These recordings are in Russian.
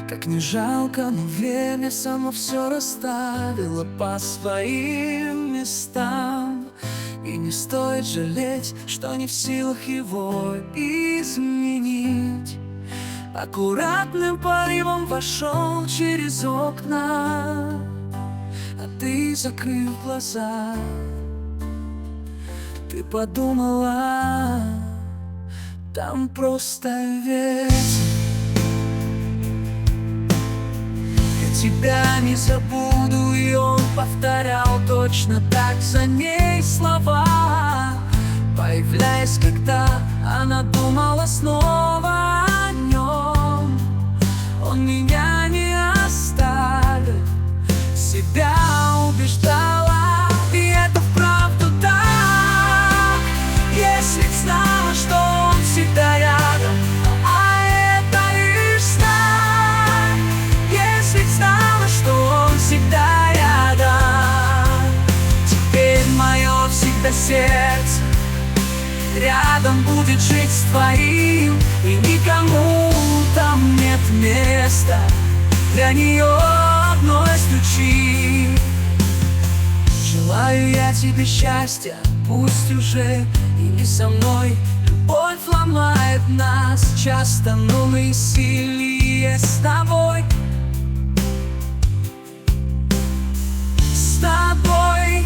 Как не жалко, но время само все расставило по своим местам. И не стоит жалеть, что не в силах его изменить. Аккуратным порывом вошел через окна, а ты, закрыв глаза, ты подумала, там просто ветер. Я тебя не забуду, и он повторял точно так за ней слова, появляясь, когда она думала снова о нем. Он меня не оставит, себя убеждала, и это вправду так. Если б знала, что он всегда рядом, а это лишь знак. Если б знала, что он всегда рядом, теперь мое всегда сердце рядом будет жить с твоим, и никому там нет места для нее одной стучи. Желаю я тебе счастья, пусть уже и не со мной. Любовь ломает нас часто, но мы сильнее с тобой. С тобой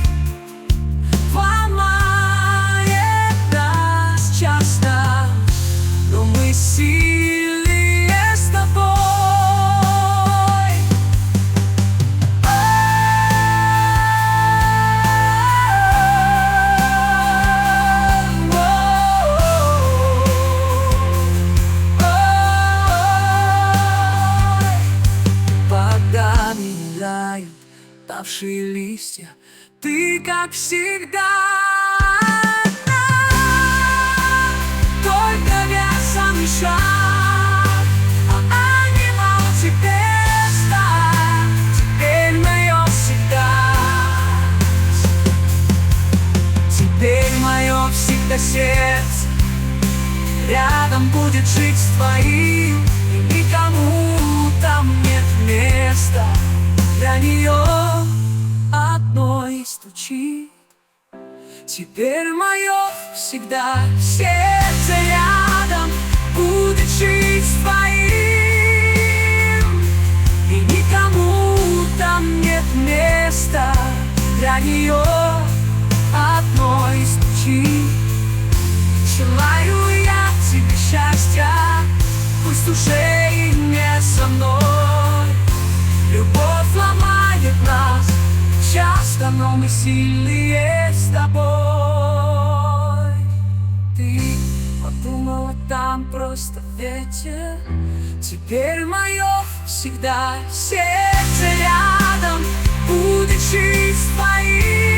ломает нас часто, но мы сильнее с тобой. Пока меняют тавшие листья, ты, как всегда, только весом и шаг, а анимал тебе стать. Теперь мое всегда, теперь мое всегда сердце рядом будет жить с твоим, и никому там нет места для нее одной стучи. Теперь мое всегда сердце рядом будет жить с твоим, и никому там нет места для нее одной стучи. Желаю я тебе счастья, пусть уже и не со мной. Любовь ломает нас часто, но мы сильнее с тобой. Ты подумала, там просто ветер. Теперь мое всегда сердце рядом будет жить с твоим,